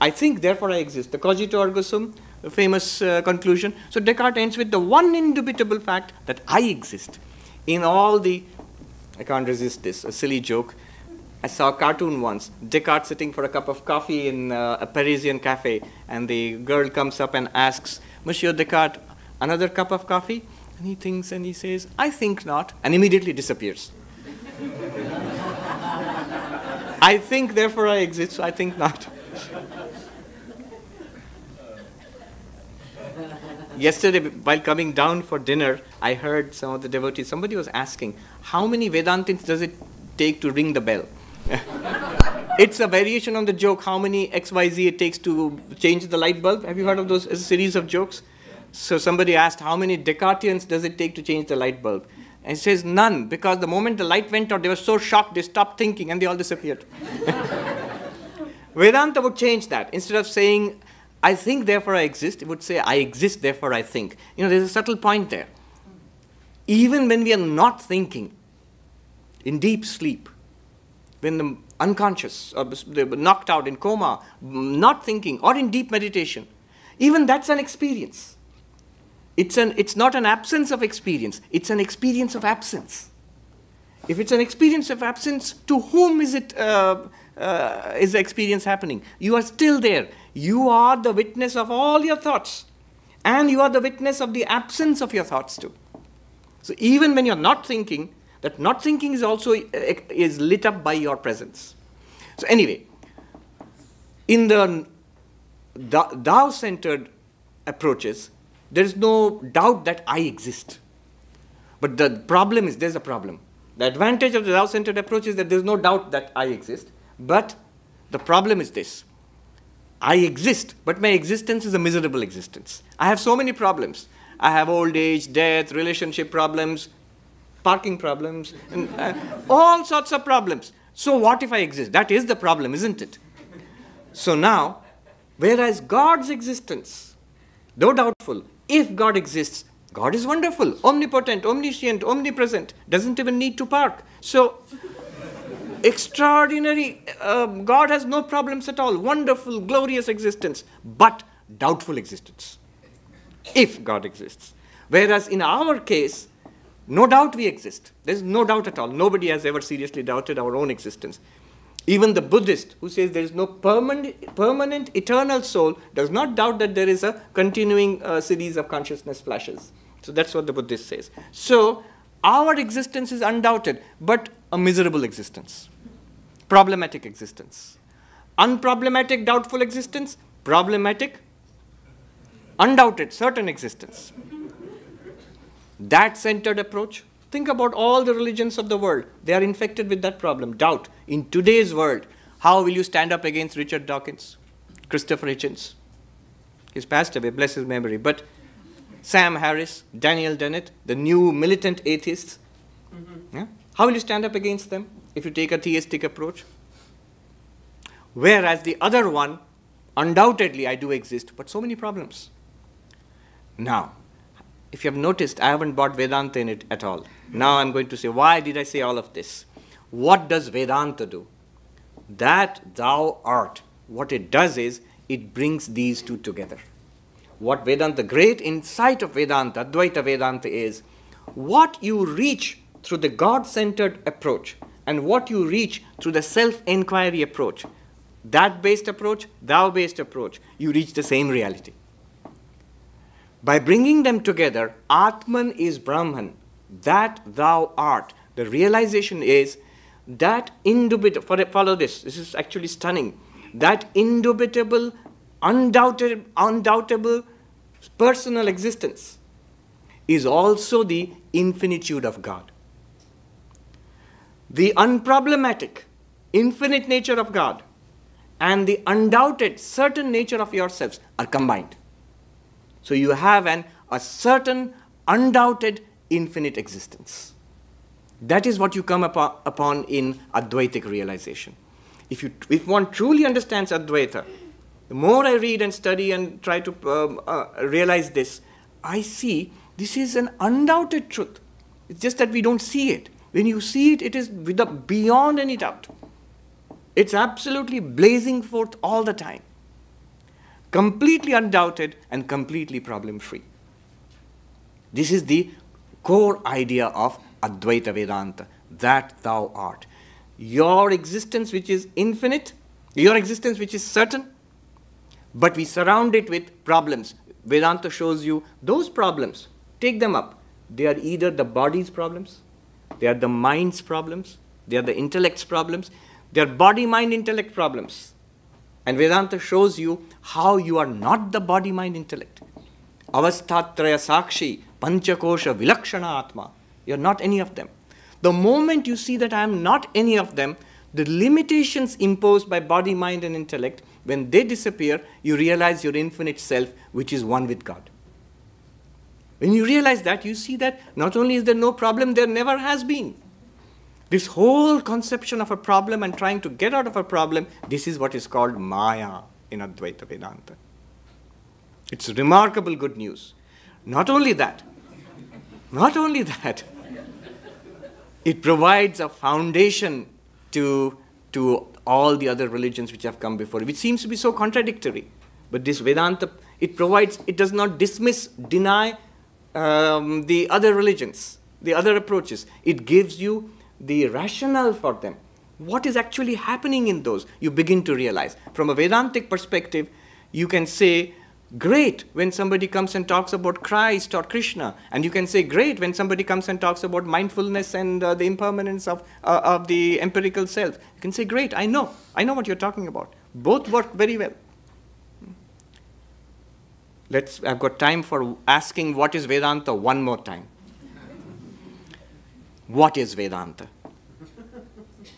I think, therefore I exist. The cogito ergo sum, the famous conclusion. So Descartes ends with the one indubitable fact that I exist. In all the, I can't resist this, a silly joke. I saw a cartoon once, Descartes sitting for a cup of coffee in a Parisian cafe, and the girl comes up and asks, Monsieur Descartes, another cup of coffee? And he thinks and he says, I think not, and immediately disappears. I think, therefore I exist, so I think not. Yesterday, while coming down for dinner, I heard some of the devotees, somebody was asking, how many Vedantins does it take to ring the bell? It's a variation on the joke, how many XYZ it takes to change the light bulb. Have you heard of those, a series of jokes? So somebody asked, how many Descartians does it take to change the light bulb? And he says, none, because the moment the light went out, they were so shocked, they stopped thinking, and they all disappeared. Vedanta would change that. Instead of saying, I think, therefore I exist, it would say, I exist, therefore I think. You know, there's a subtle point there. Even when we are not thinking, in deep sleep, when the unconscious, or they were knocked out in coma, not thinking, or in deep meditation, even that's an experience. It's not an absence of experience, it's an experience of absence. If it's an experience of absence, to whom is the experience happening? You are still there. You are the witness of all your thoughts. And you are the witness of the absence of your thoughts too. So even when you're not thinking, that not thinking is also is lit up by your presence. So anyway, in the Tao-centered approaches, there is no doubt that I exist. But the problem is, there's a problem. The advantage of the Tao-centered approach is that there's no doubt that I exist. But the problem is this. I exist, but my existence is a miserable existence. I have so many problems. I have old age, death, relationship problems, parking problems, and all sorts of problems. So what if I exist? That is the problem, isn't it? So now, whereas God's existence, though doubtful, if God exists, God is wonderful, omnipotent, omniscient, omnipresent, doesn't even need to park. So, extraordinary, God has no problems at all, wonderful, glorious existence, but doubtful existence, if God exists. Whereas in our case, no doubt we exist. There's no doubt at all. Nobody has ever seriously doubted our own existence. Even the Buddhist who says there is no permanent eternal soul does not doubt that there is a continuing series of consciousness flashes. So that's what the Buddhist says. So our existence is undoubted, but a miserable existence. Problematic existence. Unproblematic, doubtful existence. Problematic, undoubted, certain existence. That centered approach. Think about all the religions of the world. They are infected with that problem, doubt. In today's world, how will you stand up against Richard Dawkins, Christopher Hitchens? He's passed away, bless his memory. But Sam Harris, Daniel Dennett, the new militant atheists. Yeah? How will you stand up against them if you take a theistic approach? Whereas the other one, undoubtedly I do exist, but so many problems. Now, if you have noticed, I haven't brought Vedanta in it at all. Now I'm going to say, why did I say all of this? What does Vedanta do? That thou art. What it does is, it brings these two together. What Vedanta, the great insight of Vedanta, Advaita Vedanta is, what you reach through the God-centered approach and what you reach through the self-inquiry approach, that-based approach, thou-based approach, you reach the same reality. By bringing them together, Atman is Brahman, that thou art. The realization is that indubitable, follow this is actually stunning, that indubitable, undoubtable personal existence is also the infinitude of God. The unproblematic, infinite nature of God and the undoubted, certain nature of yourselves are combined. So you have a certain, undoubted, infinite existence. That is what you come upon in Advaitic realization. If one truly understands Advaita, the more I read and study and try to realize this, I see this is an undoubted truth. It's just that we don't see it. When you see it, it is beyond any doubt. It's absolutely blazing forth all the time. Completely undoubted and completely problem-free. This is the core idea of Advaita Vedanta, that thou art. Your existence which is infinite, your existence which is certain, but we surround it with problems. Vedanta shows you those problems, take them up. they are either the body's problems, they are the mind's problems, they are the intellect's problems, they are body, mind, intellect problems. And Vedanta shows you how you are not the body, mind, intellect. Avastatraya sakshi, panchakosha, vilakshana atma. You are not any of them. The moment you see that I am not any of them, the limitations imposed by body, mind, and intellect, when they disappear, you realize your infinite self, which is one with God. When you realize that, you see that not only is there no problem, there never has been. This whole conception of a problem and trying to get out of a problem, this is what is called Maya in Advaita Vedanta. It's remarkable good news. Not only that, it provides a foundation to all the other religions which have come before it, which seems to be so contradictory. But this Vedanta, it does not deny the other religions, the other approaches. It gives you the rationale for them. What is actually happening in those? You begin to realize. From a Vedantic perspective, you can say, great when somebody comes and talks about Christ or Krishna. And you can say, great when somebody comes and talks about mindfulness and the impermanence of the empirical self. You can say, great, I know what you're talking about. Both work very well. I've got time for asking what is Vedanta one more time. What is Vedanta?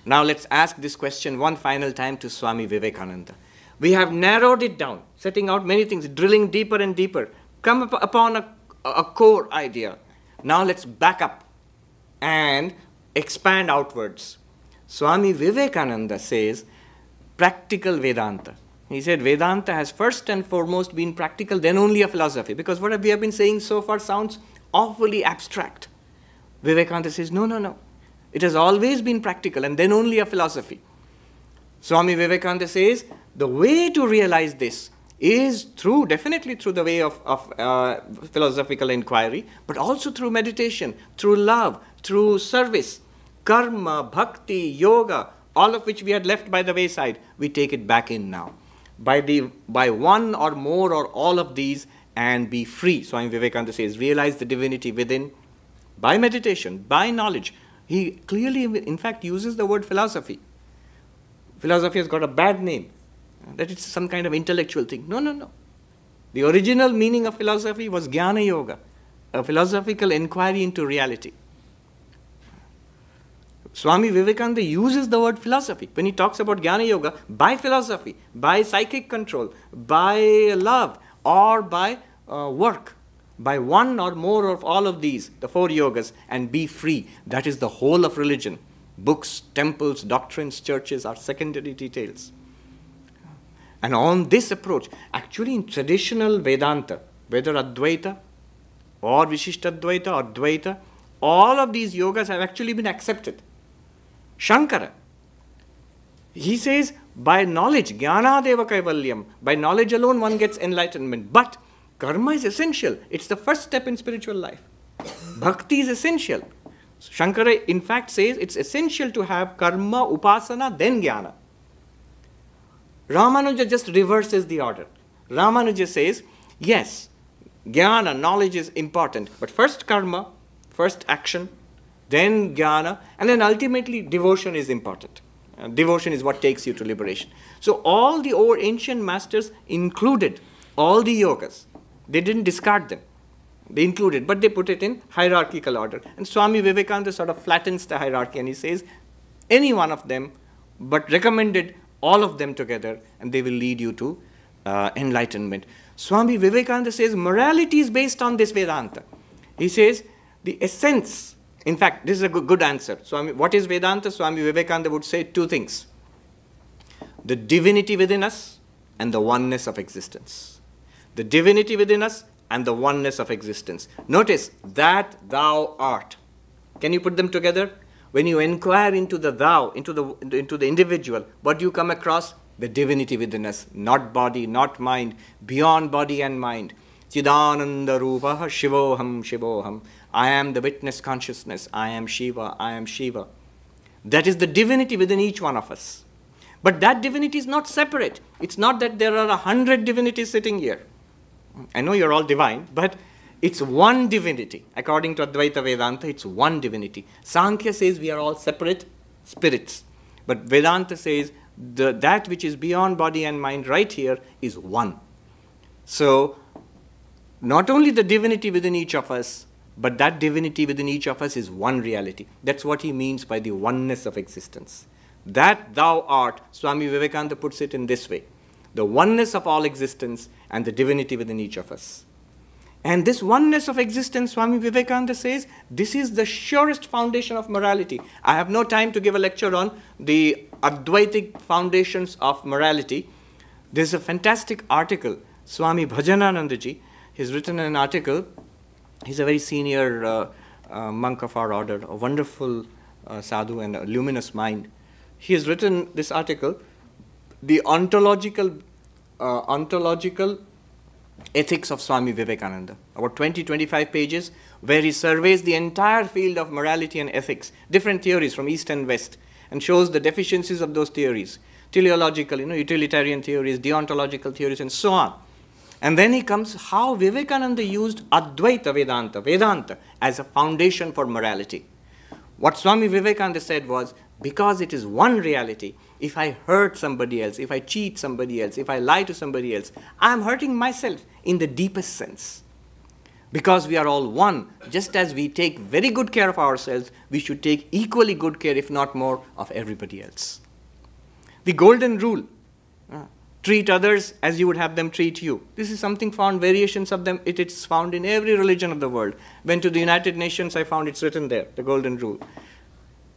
Now let's ask this question one final time to Swami Vivekananda. We have narrowed it down, setting out many things, drilling deeper and deeper, come upon a core idea. Now let's back up and expand outwards. Swami Vivekananda says, practical Vedanta. He said Vedanta has first and foremost been practical, then only a philosophy. Because what we have been saying so far sounds awfully abstract. Vivekananda says, no. It has always been practical and then only a philosophy. Swami Vivekananda says, the way to realize this is definitely through the way of philosophical inquiry, but also through meditation, through love, through service, karma, bhakti, yoga, all of which we had left by the wayside. We take it back in now. By one or more or all of these and be free. Swami Vivekananda says, realize the divinity within by meditation, by knowledge. He clearly, in fact, uses the word philosophy. Philosophy has got a bad name, that it's some kind of intellectual thing. No. The original meaning of philosophy was Jnana Yoga, a philosophical inquiry into reality. Swami Vivekananda uses the word philosophy when he talks about Jnana Yoga by philosophy, by psychic control, by love, or by work, by one or more of all of these, the 4 yogas, and be free. That is the whole of religion. Books, temples, doctrines, churches are secondary details. And on this approach, actually in traditional Vedanta, whether Advaita or Vishishtadvaita or Dvaita, all of these yogas have actually been accepted. Shankara, he says, by knowledge, jnana deva kaivalyam, by knowledge alone one gets enlightenment. But karma is essential. It's the first step in spiritual life. Bhakti is essential. Shankara, in fact, says it's essential to have karma, upasana, then jnana. Ramanuja just reverses the order. Ramanuja says, yes, jnana, knowledge is important, but first karma, first action, then jnana, and then ultimately devotion is important. Devotion is what takes you to liberation. So all the old ancient masters included all the yogas. They didn't discard them. They included, but they put it in hierarchical order. And Swami Vivekananda sort of flattens the hierarchy and he says, any one of them, but recommended all of them together, and they will lead you to enlightenment. Swami Vivekananda says morality is based on this Vedanta. He says the essence, in fact, this is a good answer. What is Vedanta? Swami Vivekananda would say 2 things. The divinity within us and the oneness of existence. The divinity within us and the oneness of existence. Notice, that thou art. Can you put them together? When you inquire into the thou, into the individual, what do you come across? The divinity within us, not body, not mind, beyond body and mind. Chidananda Rupaha Shivoham Shivoham. I am the witness consciousness. I am Shiva. I am Shiva. That is the divinity within each one of us. But that divinity is not separate. It's not that there are 100 divinities sitting here. I know you're all divine, but it's one divinity. According to Advaita Vedanta, it's one divinity. Sankhya says we are all separate spirits. But Vedanta says that which is beyond body and mind right here is one. So, not only the divinity within each of us, but that divinity within each of us is one reality. That's what he means by the oneness of existence. That thou art, Swami Vivekananda puts it in this way: the oneness of all existence and the divinity within each of us. And this oneness of existence, Swami Vivekananda says, this is the surest foundation of morality. I have no time to give a lecture on the Advaitic foundations of morality. There's a fantastic article, Swami Bhajananandaji, he's written an article. He's a very senior monk of our order, a wonderful sadhu and a luminous mind. He has written this article, The Ontological Ethics of Swami Vivekananda, about 20-25 pages, where he surveys the entire field of morality and ethics, different theories from East and West, and shows the deficiencies of those theories, teleological, utilitarian theories, deontological theories, and so on. And then he comes how Vivekananda used Advaita Vedanta, as a foundation for morality. What Swami Vivekananda said was, because it is one reality, if I hurt somebody else, if I cheat somebody else, if I lie to somebody else, I am hurting myself in the deepest sense. Because we are all one, just as we take very good care of ourselves, we should take equally good care, if not more, of everybody else. The golden rule, treat others as you would have them treat you. This is something found, variations of them, it is found in every religion of the world. Went to the United Nations, I found it's written there, the golden rule.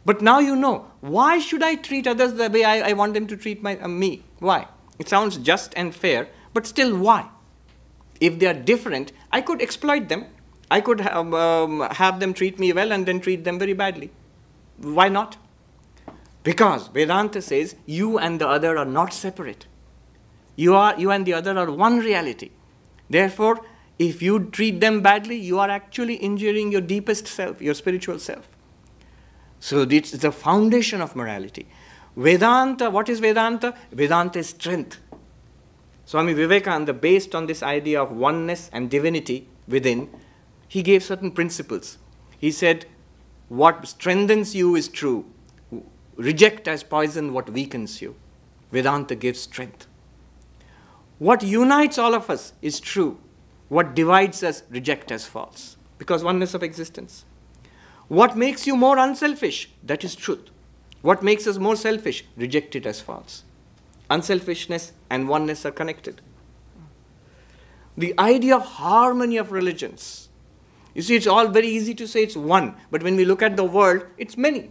But now you know, why should I treat others the way I want them to treat me? Why? It sounds just and fair, but still why? If they are different, I could exploit them. I could have them treat me well and then treat them very badly. Why not? Because Vedanta says you and the other are not separate. You and the other are one reality. Therefore, if you treat them badly, you are actually injuring your deepest self, your spiritual self. So it's the foundation of morality. Vedanta, what is Vedanta? Vedanta is strength. Swami Vivekananda, based on this idea of oneness and divinity within, he gave certain principles. He said, what strengthens you is true. Reject as poison what weakens you. Vedanta gives strength. What unites all of us is true. What divides us, reject as false. Because oneness of existence. What makes you more unselfish? That is truth. What makes us more selfish? Reject it as false. Unselfishness and oneness are connected. The idea of harmony of religions. You see, it's all very easy to say it's one, but when we look at the world, it's many.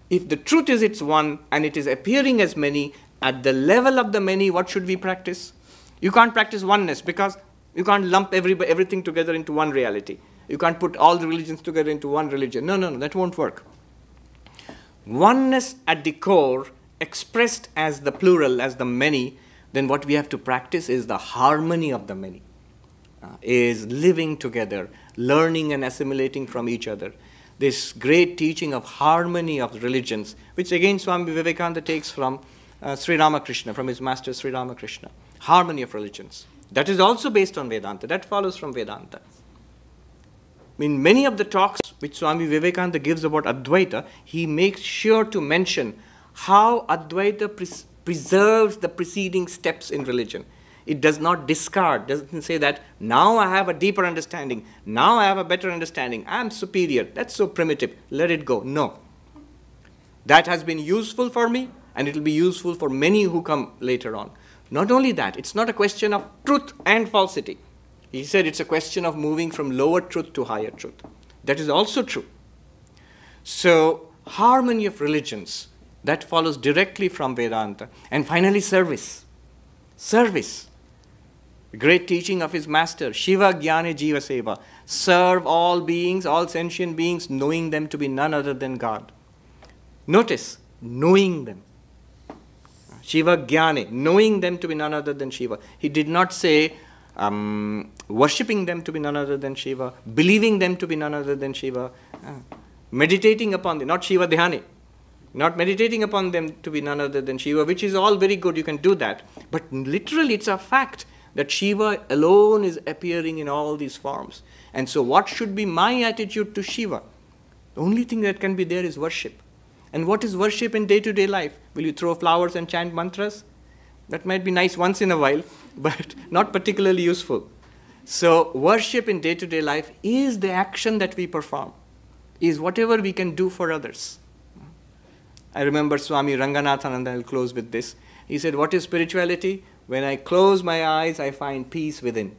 If the truth is it's one and it is appearing as many, at the level of the many, what should we practice? You can't practice oneness because you can't lump everything together into one reality. You can't put all the religions together into one religion. No, that won't work. Oneness at the core, expressed as the plural, as the many, then what we have to practice is the harmony of the many. Is living together, learning and assimilating from each other. This great teaching of harmony of religions, which again Swami Vivekananda takes from Sri Ramakrishna, from his master Sri Ramakrishna. Harmony of religions. That is also based on Vedanta. That follows from Vedanta. In many of the talks which Swami Vivekananda gives about Advaita, he makes sure to mention how Advaita preserves the preceding steps in religion. It does not discard, doesn't say that now I have a deeper understanding, now I have a better understanding, I am superior, that's so primitive, let it go. No. That has been useful for me and it will be useful for many who come later on. Not only that, it's not a question of truth and falsity. He said it's a question of moving from lower truth to higher truth. That is also true. So, harmony of religions, that follows directly from Vedanta. And finally, service. Service. The great teaching of his master, Shiva Jnane Jiva Seva. Serve all beings, all sentient beings, knowing them to be none other than God. Notice, knowing them. Shiva Jnane, knowing them to be none other than Shiva. He did not say, worshipping them to be none other than Shiva, believing them to be none other than Shiva, meditating upon them, not Shiva Dhyani, not meditating upon them to be none other than Shiva, which is all very good, you can do that. But literally it's a fact that Shiva alone is appearing in all these forms. And so what should be my attitude to Shiva? The only thing that can be there is worship. And what is worship in day-to-day life? Will you throw flowers and chant mantras? That might be nice once in a while, but not particularly useful. So worship in day-to-day life is the action that we perform, is whatever we can do for others. I remember Swami Ranganathananda, I'll close with this. He said, what is spirituality? When I close my eyes, I find peace within.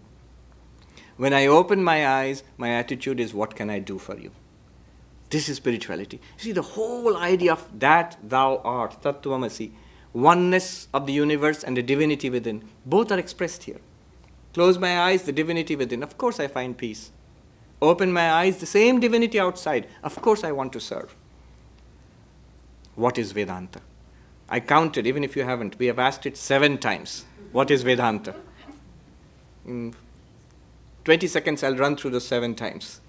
When I open my eyes, my attitude is, what can I do for you? This is spirituality. See, the whole idea of that thou art, Tattvamasi, oneness of the universe and the divinity within, both are expressed here. Close my eyes, the divinity within, of course I find peace. Open my eyes, the same divinity outside, of course I want to serve. What is Vedanta? I counted, even if you haven't, we have asked it 7 times. What is Vedanta? In 20 seconds, I'll run through the 7 times.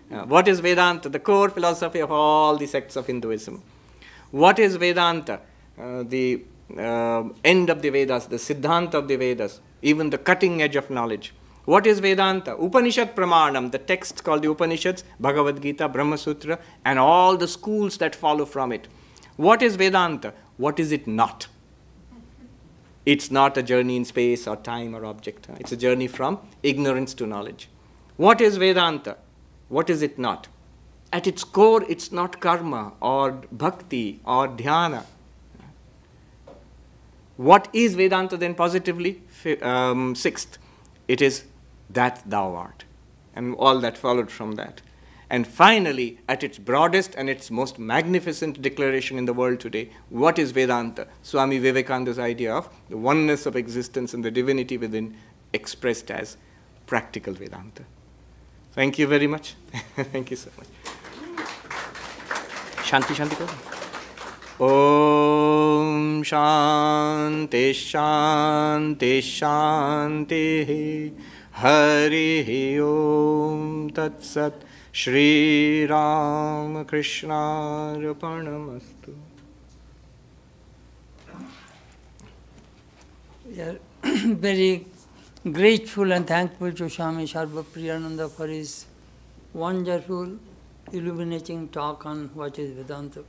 What is Vedanta? The core philosophy of all the sects of Hinduism. What is Vedanta? The end of the Vedas, the Siddhanta of the Vedas, even the cutting edge of knowledge. What is Vedanta? Upanishad Pramanam, the text called the Upanishads, Bhagavad Gita, Brahma Sutra, and all the schools that follow from it. What is Vedanta? What is it not? It's not a journey in space or time or object. It's a journey from ignorance to knowledge. What is Vedanta? What is it not? At its core, it's not karma or bhakti or dhyana. What is Vedanta then positively? 6th, it is that thou art, and all that followed from that. And finally, at its broadest and its most magnificent declaration in the world today, what is Vedanta? Swami Vivekananda's idea of the oneness of existence and the divinity within, expressed as practical Vedanta. Thank you very much. Thank you so much. Shanti, Shanti. Om Shanti, Shanti, Shanti. Hari Om Tat Sat. Shri Ram Krishna Arpanamastu. We are very grateful and thankful to Swami Sarvapriyananda for his wonderful, illuminating talk on what is Vedanta.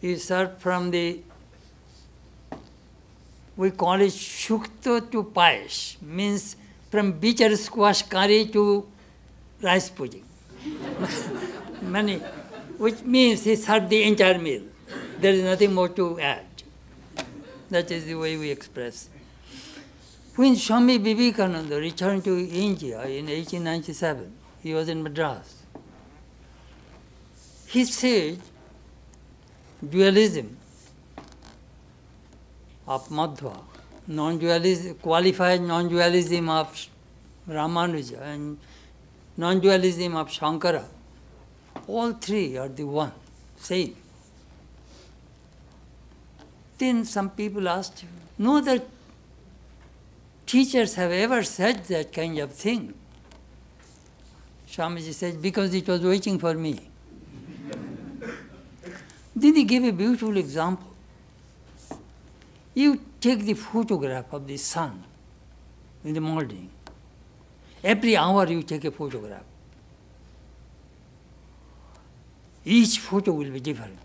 He started from the, we call it Shukta to Payash, means from bitter squash curry to rice pudding. Many, which means he served the entire meal. There is nothing more to add. That is the way we express. When Swami Vivekananda returned to India in 1897, he was in Madras. He said, dualism of Madhva, non-dualism, qualified non-dualism of Ramanuja and non-dualism of Shankara, all 3 are the one, same. Then some people asked, no other teachers have ever said that kind of thing. Swamiji said, because it was waiting for me. Then he gave a beautiful example. You take the photograph of the sun in the morning. Every hour you take a photograph. Each photo will be different.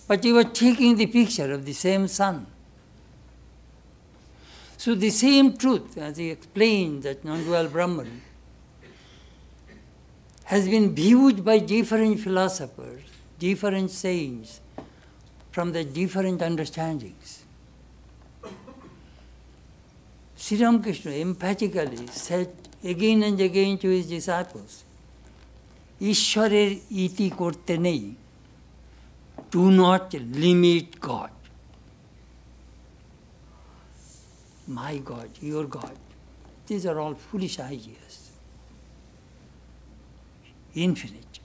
But you are taking the picture of the same sun. So the same truth, as he explained, that non-dual Brahman, has been viewed by different philosophers, different saints, from the different understandings. Sri Ramakrishna emphatically said again and again to his disciples, Ishwarer iti korte nei. Do not limit God. My God, your God. These are all foolish ideas. Infinite.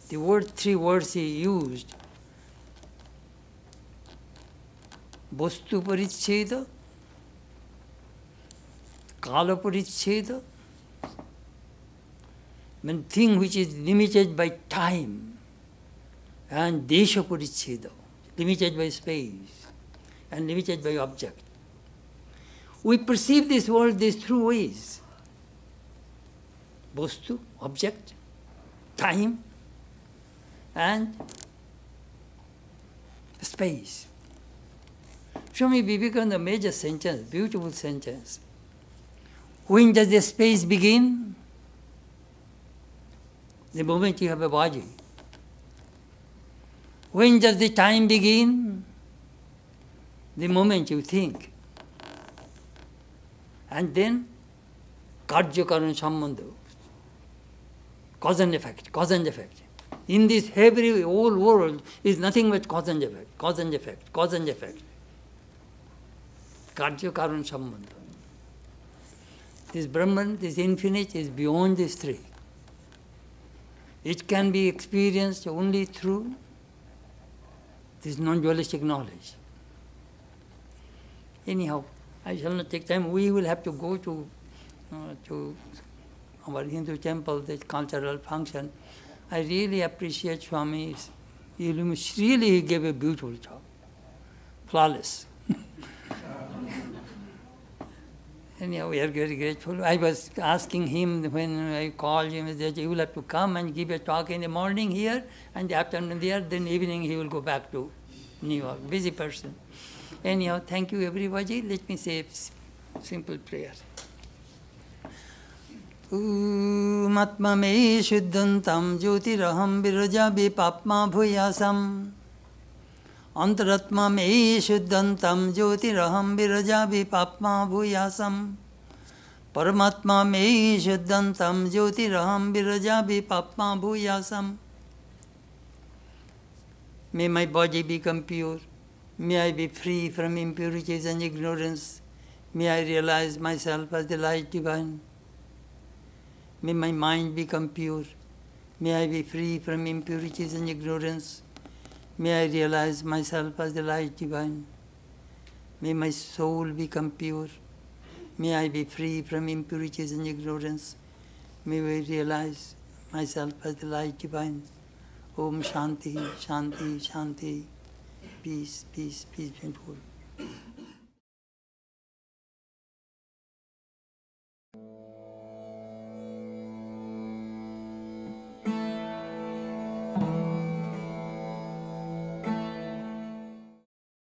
The 3 words he used, Vastu Paricheda, Kala Paricheda, mean thing which is limited by time, and Desha Paricheda, limited by space, and limited by object. We perceive this world these three ways: Vastu, object, time, and space. Swami Vivekananda made a sentence, beautiful sentence. When does the space begin? The moment you have a body. When does the time begin? The moment you think. And then, karya karana sambandha, cause and effect, cause and effect. In this every whole world is nothing but cause and effect, cause and effect, cause and effect. Karya karana sambandha. This Brahman, this infinite, is beyond these three. It can be experienced only through this non-dualistic knowledge. Anyhow, I shall not take time. We will have to go to our Hindu temple, this cultural function. I really appreciate Swami's illumination. Really, he gave a beautiful job. Flawless. Anyhow, we are very grateful. I was asking him when I called him that he will have to come and give a talk in the morning here and the afternoon there, then evening he will go back to New York. Busy person. Anyhow, thank you everybody. Let me say a simple prayer. Matma me shuddhantam jyotiraham viraja vipapma bhuyasam. Antaratma me shuddhantam jyotiraham viraja vipapma bhuyasam. Paramatma me shuddhantam jyotiraham viraja vipapma bhuyasam. May my body become pure. May I be free from impurities and ignorance. May I realize myself as the light divine. May my mind become pure. May I be free from impurities and ignorance. May I realize myself as the light divine. May my soul become pure. May I be free from impurities and ignorance. May I realize myself as the light divine. Om Shanti, Shanti, Shanti. Peace, peace, peace, beautiful.